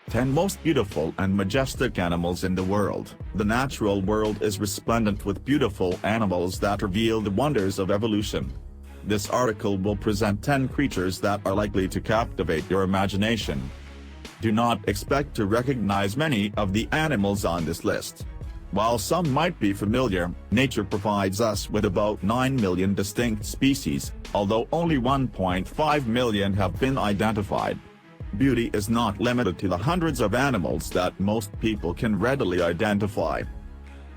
10 most beautiful and majestic animals in the world. The natural world is resplendent with beautiful animals that reveal the wonders of evolution. This article will present 10 creatures that are likely to captivate your imagination. Do not expect to recognize many of the animals on this list. While some might be familiar, nature provides us with about 9 million distinct species, although only 1.5 million have been identified. Beauty is not limited to the hundreds of animals that most people can readily identify.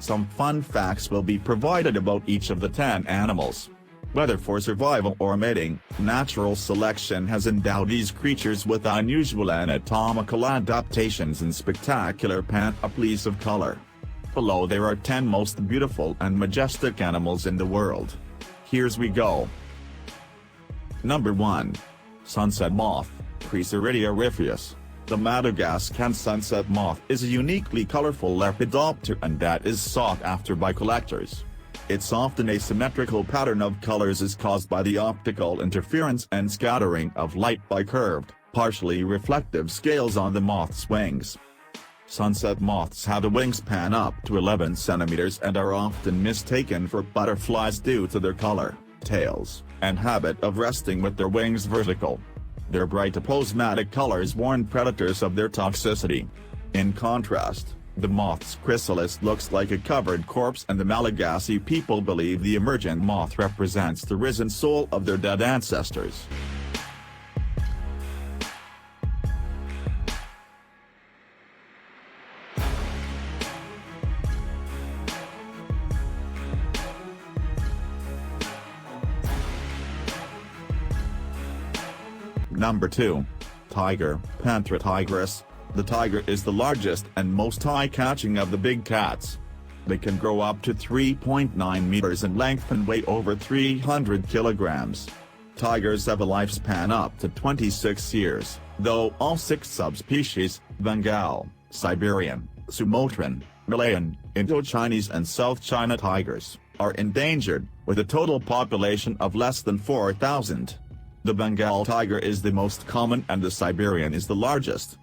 Some fun facts will be provided about each of the 10 animals. Whether for survival or mating, natural selection has endowed these creatures with unusual anatomical adaptations and spectacular panoplies of color. Below there are 10 most beautiful and majestic animals in the world. Here's we go. Number 1. Sunset Moth, Chryseridia ripheus. The Madagascan sunset moth is a uniquely colorful lepidopteran that is sought after by collectors. Its often asymmetrical pattern of colors is caused by the optical interference and scattering of light by curved, partially reflective scales on the moth's wings. Sunset moths have a wingspan up to 11 centimeters and are often mistaken for butterflies due to their color, tails, and habit of resting with their wings vertical. Their bright aposematic colors warn predators of their toxicity. In contrast, the moth's chrysalis looks like a covered corpse, and the Malagasy people believe the emergent moth represents the risen soul of their dead ancestors. Number 2. Tiger, Panthera tigris. The tiger is the largest and most eye-catching of the big cats. They can grow up to 3.9 meters in length and weigh over 300 kilograms. Tigers have a lifespan up to 26 years, though all 6 subspecies, Bengal, Siberian, Sumatran, Malayan, Indo-Chinese and South China tigers, are endangered, with a total population of less than 4,000. The Bengal tiger is the most common and the Siberian is the largest.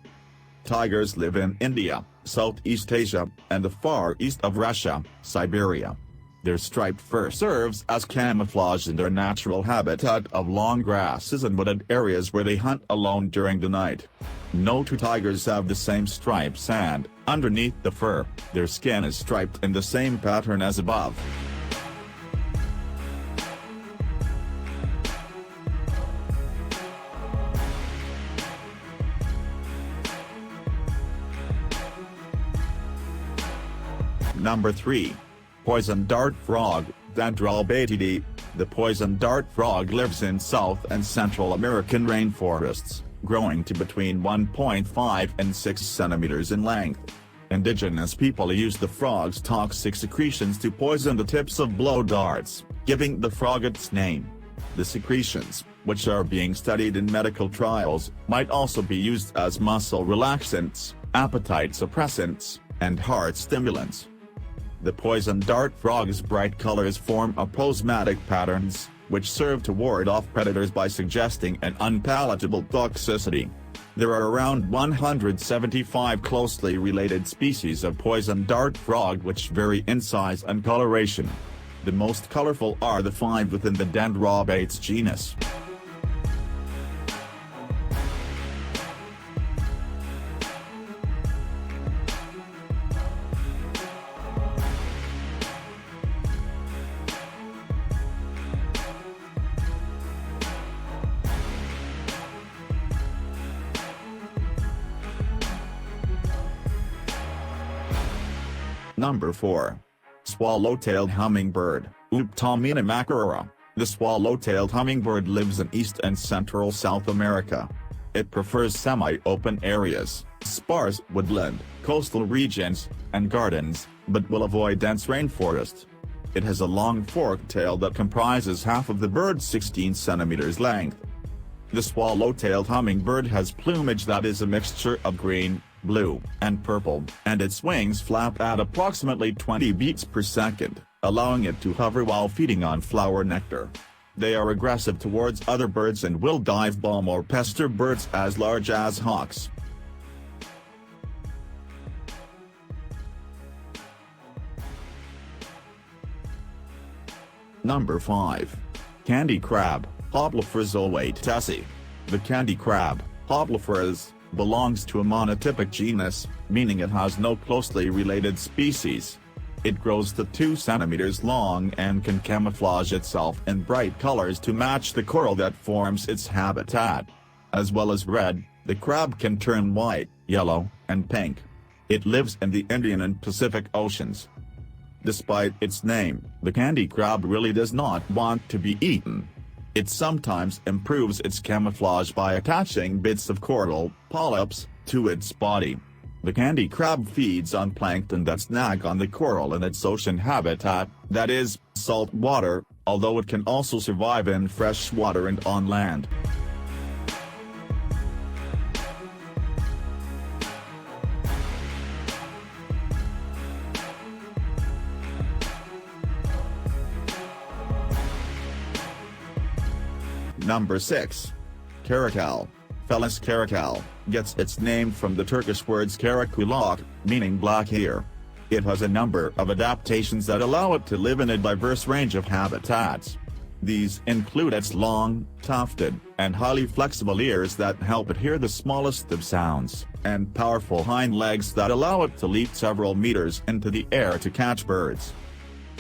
Tigers live in India, Southeast Asia, and the far east of Russia, Siberia. Their striped fur serves as camouflage in their natural habitat of long grasses and wooded areas where they hunt alone during the night. No two tigers have the same stripes, and, underneath the fur, their skin is striped in the same pattern as above. Number 3. Poison dart frog, Dendrobatidae. The poison dart frog lives in South and Central American rainforests, growing to between 1.5 and 6 centimeters in length. Indigenous people use the frog's toxic secretions to poison the tips of blow darts, giving the frog its name. The secretions, which are being studied in medical trials, might also be used as muscle relaxants, appetite suppressants, and heart stimulants. The poison dart frog's bright colors form aposematic patterns, which serve to ward off predators by suggesting an unpalatable toxicity. There are around 175 closely related species of poison dart frog which vary in size and coloration. The most colorful are the 5 within the Dendrobates genus. Number 4. Swallowtail Hummingbird, Uptomina macarora. The swallow-tailed hummingbird lives in East and Central South America. It prefers semi-open areas, sparse woodland, coastal regions, and gardens, but will avoid dense rainforest. It has a long forked tail that comprises half of the bird's 16 centimeters length. The swallow-tailed hummingbird has plumage that is a mixture of green, blue, and purple, and its wings flap at approximately 20 beats per second, allowing it to hover while feeding on flower nectar. They are aggressive towards other birds and will dive bomb or pester birds as large as hawks. Number 5. Candy crab, Hoplophoras owaitesi. The candy crab, Hoplophoras, belongs to a monotypic genus, meaning it has no closely related species. It grows to 2 centimeters long and can camouflage itself in bright colors to match the coral that forms its habitat. As well as red, the crab can turn white, yellow, and pink. It lives in the Indian and Pacific Oceans. Despite its name, the candy crab really does not want to be eaten. It sometimes improves its camouflage by attaching bits of coral polyps to its body. The candy crab feeds on plankton that snack on the coral in its ocean habitat, that is, salt water, although it can also survive in fresh water and on land. Number 6. Caracal. Felis caracal, gets its name from the Turkish words karakulak, meaning black hair. It has a number of adaptations that allow it to live in a diverse range of habitats. These include its long, tufted, and highly flexible ears that help it hear the smallest of sounds, and powerful hind legs that allow it to leap several meters into the air to catch birds.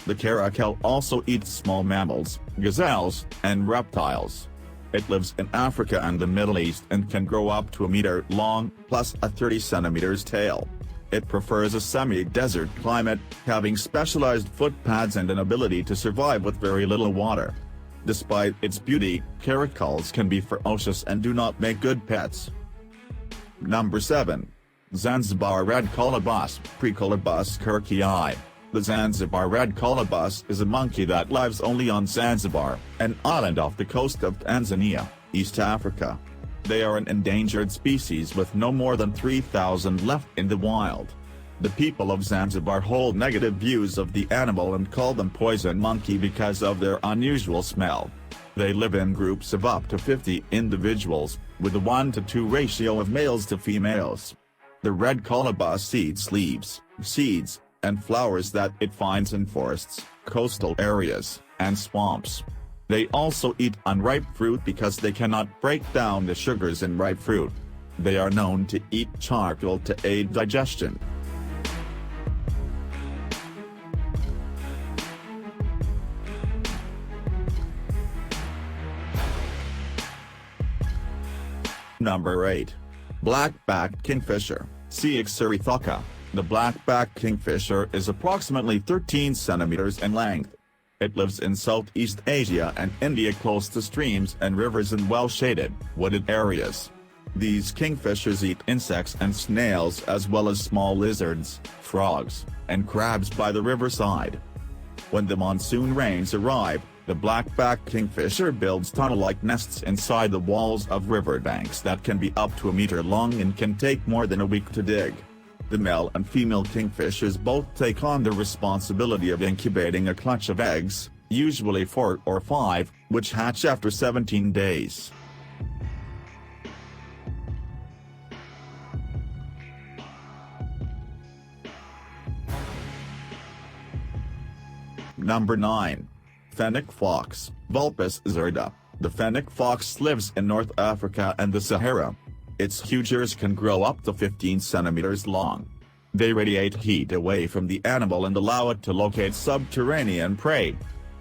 The caracal also eats small mammals, gazelles, and reptiles. It lives in Africa and the Middle East and can grow up to a meter long, plus a 30 centimeters tail. It prefers a semi-desert climate, having specialized foot pads and an ability to survive with very little water. Despite its beauty, caracals can be ferocious and do not make good pets. Number 7. Zanzibar Red Calibus, Precalibus kirkii. The Zanzibar Red Calibus is a monkey that lives only on Zanzibar, an island off the coast of Tanzania, East Africa. They are an endangered species with no more than 3,000 left in the wild. The people of Zanzibar hold negative views of the animal and call them poison monkey because of their unusual smell. They live in groups of up to 50 individuals, with a 1:2 ratio of males to females. The red calibus eats leaves, seeds, and flowers that it finds in forests, coastal areas, and swamps. They also eat unripe fruit because they cannot break down the sugars in ripe fruit. They are known to eat charcoal to aid digestion. Number 8. Blackbacked Kingfisher, Caracal. The blackbacked kingfisher is approximately 13 centimeters in length. It lives in Southeast Asia and India close to streams and rivers in well-shaded, wooded areas. These kingfishers eat insects and snails as well as small lizards, frogs, and crabs by the riverside. When the monsoon rains arrive, the blackbacked kingfisher builds tunnel-like nests inside the walls of riverbanks that can be up to a meter long and can take more than a week to dig. The male and female kingfishers both take on the responsibility of incubating a clutch of eggs, usually 4 or 5, which hatch after 17 days. Number 9. Fennec Fox, Vulpes zerda. The fennec fox lives in North Africa and the Sahara. Its huge ears can grow up to 15 centimeters long. They radiate heat away from the animal and allow it to locate subterranean prey.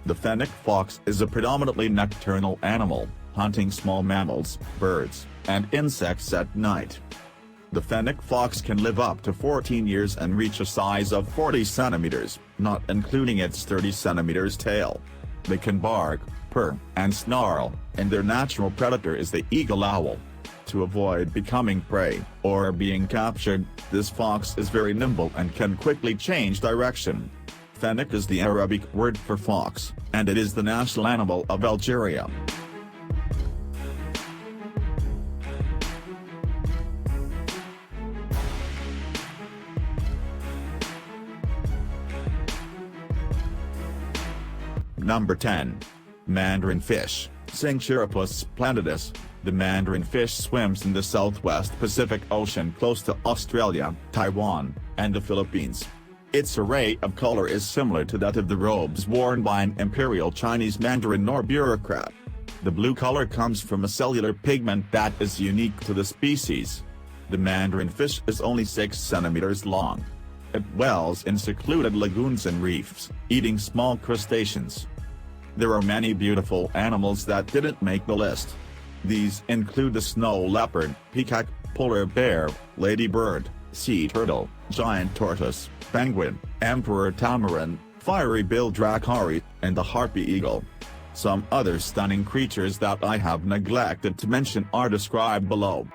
The fennec fox is a predominantly nocturnal animal, hunting small mammals, birds, and insects at night. The fennec fox can live up to 14 years and reach a size of 40 centimeters, not including its 30 centimeters tail. They can bark, purr, and snarl, and their natural predator is the eagle owl. To avoid becoming prey, or being captured, this fox is very nimble and can quickly change direction. Fennec is the Arabic word for fox, and it is the national animal of Algeria. Number 10. Mandarin Fish, Synchirapus splendidus. The mandarin fish swims in the southwest Pacific Ocean close to Australia, Taiwan, and the Philippines. Its array of color is similar to that of the robes worn by an imperial Chinese mandarin or bureaucrat. The blue color comes from a cellular pigment that is unique to the species. The Mandarin fish is only 6 centimeters long. It dwells in secluded lagoons and reefs, eating small crustaceans. There are many beautiful animals that didn't make the list. These include the snow leopard, peacock, polar bear, ladybird, sea turtle, giant tortoise, penguin, emperor tamarin, fiery-billed dracari, and the harpy eagle. Some other stunning creatures that I have neglected to mention are described below.